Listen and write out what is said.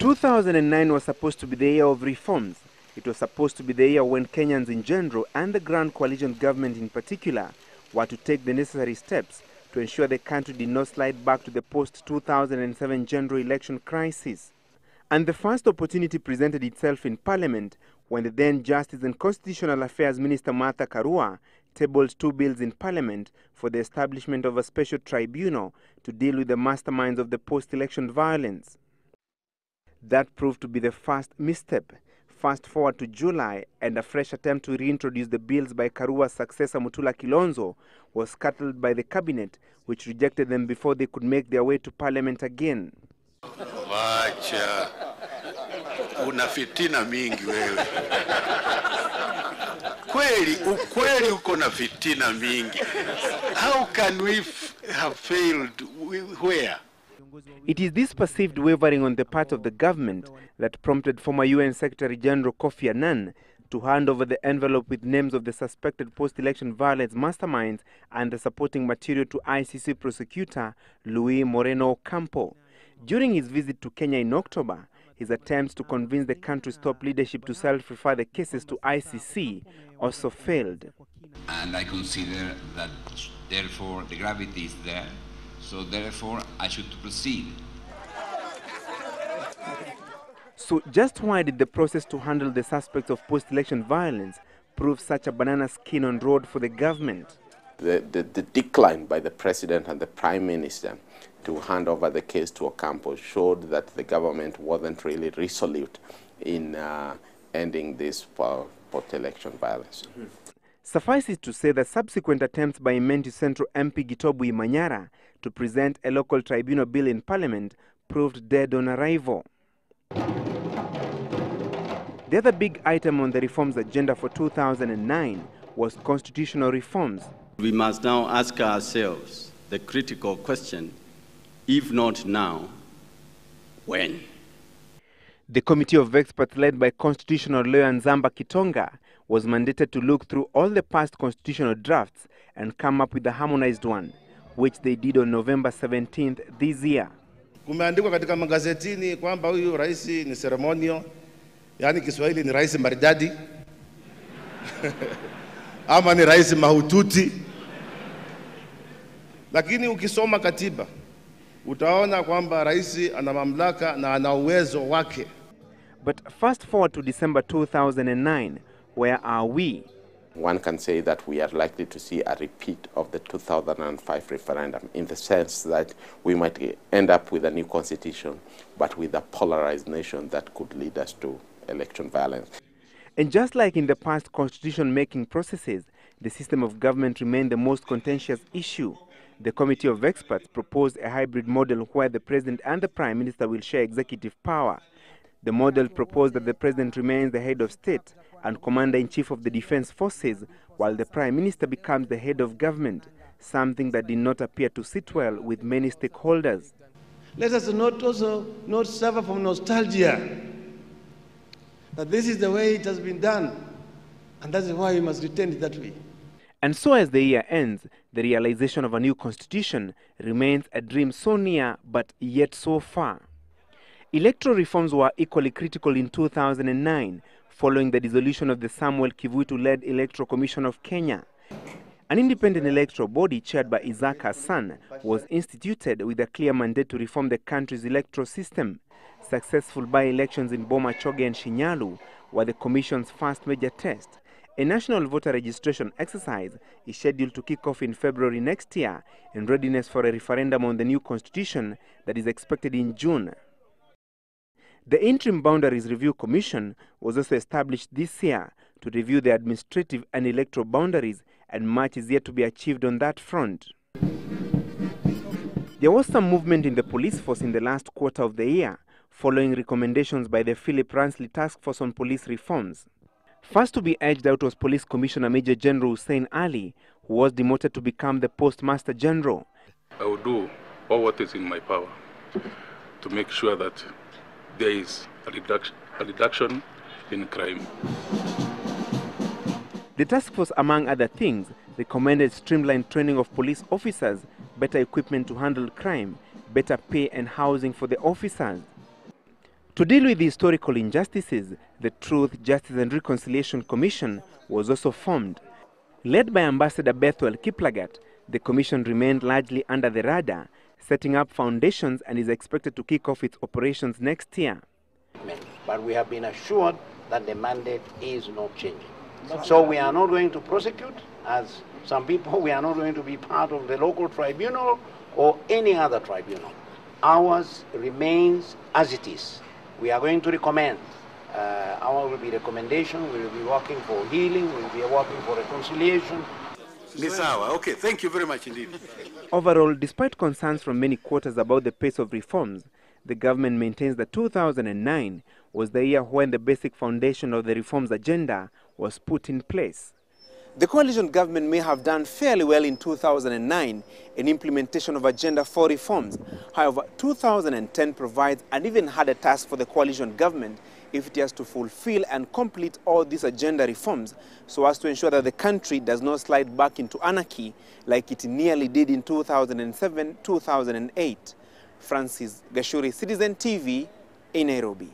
2009 was supposed to be the year of reforms. It was supposed to be the year when Kenyans in general and the Grand Coalition government in particular were to take the necessary steps to ensure the country did not slide back to the post-2007 general election crisis. And the first opportunity presented itself in Parliament when the then Justice and Constitutional Affairs Minister Martha Karua tabled 2 bills in Parliament for the establishment of a special tribunal to deal with the masterminds of the post-election violence. That proved to be the first misstep. Fast forward to July, and a fresh attempt to reintroduce the bills by Karua's successor Mutula Kilonzo was scuttled by the cabinet, which rejected them before they could make their way to Parliament again. Wacha, una fitina mingi wewe. Kweli uko na fitina mingi. How can we have failed? Where? It is this perceived wavering on the part of the government that prompted former UN Secretary General Kofi Annan to hand over the envelope with names of the suspected post-election violence masterminds and the supporting material to ICC prosecutor Luis Moreno Ocampo. During his visit to Kenya in October, his attempts to convince the country's top leadership to self-refer the cases to ICC also failed. And I consider that, therefore, the gravity is there. So therefore, I should proceed. So just why did the process to handle the suspects of post-election violence prove such a banana skin on road for the government? The decline by the President and the Prime Minister to hand over the case to Ocampo showed that the government wasn't really resolute in ending this post-election violence. Suffice it to say that subsequent attempts by Imenti Central MP Gitobu Imanyara to present a local tribunal bill in Parliament proved dead on arrival. The other big item on the reforms agenda for 2009 was constitutional reforms. We must now ask ourselves the critical question, if not now, when? The committee of experts led by constitutional lawyer Nzamba Kitonga was mandated to look through all the past constitutional drafts and come up with a harmonized one, which they did on November 17th this year. Kumeandikwa katika magazetini kwamba huyu rais ni ceremonial, yani Kiswahili ni rais maridadi, ama ni rais mahututi. Lakini ukisoma katiba, utaona kwamba rais ana mamlaka na ana uwezo wake. But fast forward to December 2009, where are we? One can say that we are likely to see a repeat of the 2005 referendum in the sense that we might end up with a new constitution, but with a polarized nation that could lead us to election violence. And just like in the past constitution-making processes, the system of government remained the most contentious issue. The committee of experts proposed a hybrid model where the president and the prime minister will share executive power. The model proposed that the president remains the head of state and commander-in-chief of the defense forces, while the prime minister becomes the head of government, something that did not appear to sit well with many stakeholders. Let us not suffer from nostalgia, that this is the way it has been done, and that's why we must retain it that way. And so as the year ends, the realization of a new constitution remains a dream so near but yet so far. Electoral reforms were equally critical in 2009, following the dissolution of the Samuel Kivuitu-led Electoral Commission of Kenya. An independent electoral body chaired by Isaac Hassan was instituted with a clear mandate to reform the country's electoral system. Successful by-elections in Boma, Choge and Shinyalu were the commission's first major test. A national voter registration exercise is scheduled to kick off in February next year in readiness for a referendum on the new constitution that is expected in June. The Interim Boundaries Review Commission was also established this year to review the administrative and electoral boundaries, and much is yet to be achieved on that front. There was some movement in the police force in the last quarter of the year, following recommendations by the Philip Ransley Task Force on Police Reforms. First to be edged out was Police Commissioner Major General Hussein Ali, who was demoted to become the Postmaster General. I will do all what is in my power to make sure that there is a reduction in crime. The task force, among other things, recommended streamlined training of police officers, better equipment to handle crime, better pay and housing for the officers. To deal with the historical injustices, the Truth, Justice and Reconciliation Commission was also formed. Led by Ambassador Bethel Kiplagat, the commission remained largely under the radar, setting up foundations and is expected to kick off its operations next year. But we have been assured that the mandate is not changing. So we are not going to prosecute, as some people, we are not going to be part of the local tribunal or any other tribunal. Ours remains as it is. We are going to recommend. Our will be recommendation, we will be working for healing, we will be working for reconciliation. Okay, thank you very much indeed. Overall, despite concerns from many quarters about the pace of reforms, the government maintains that 2009 was the year when the basic foundation of the reforms agenda was put in place. The coalition government may have done fairly well in 2009 in implementation of Agenda 4 reforms. However, 2010 provides an even harder task for the coalition government if it has to fulfill and complete all these agenda reforms so as to ensure that the country does not slide back into anarchy like it nearly did in 2007-2008. Francis Gachuri, Citizen TV in Nairobi.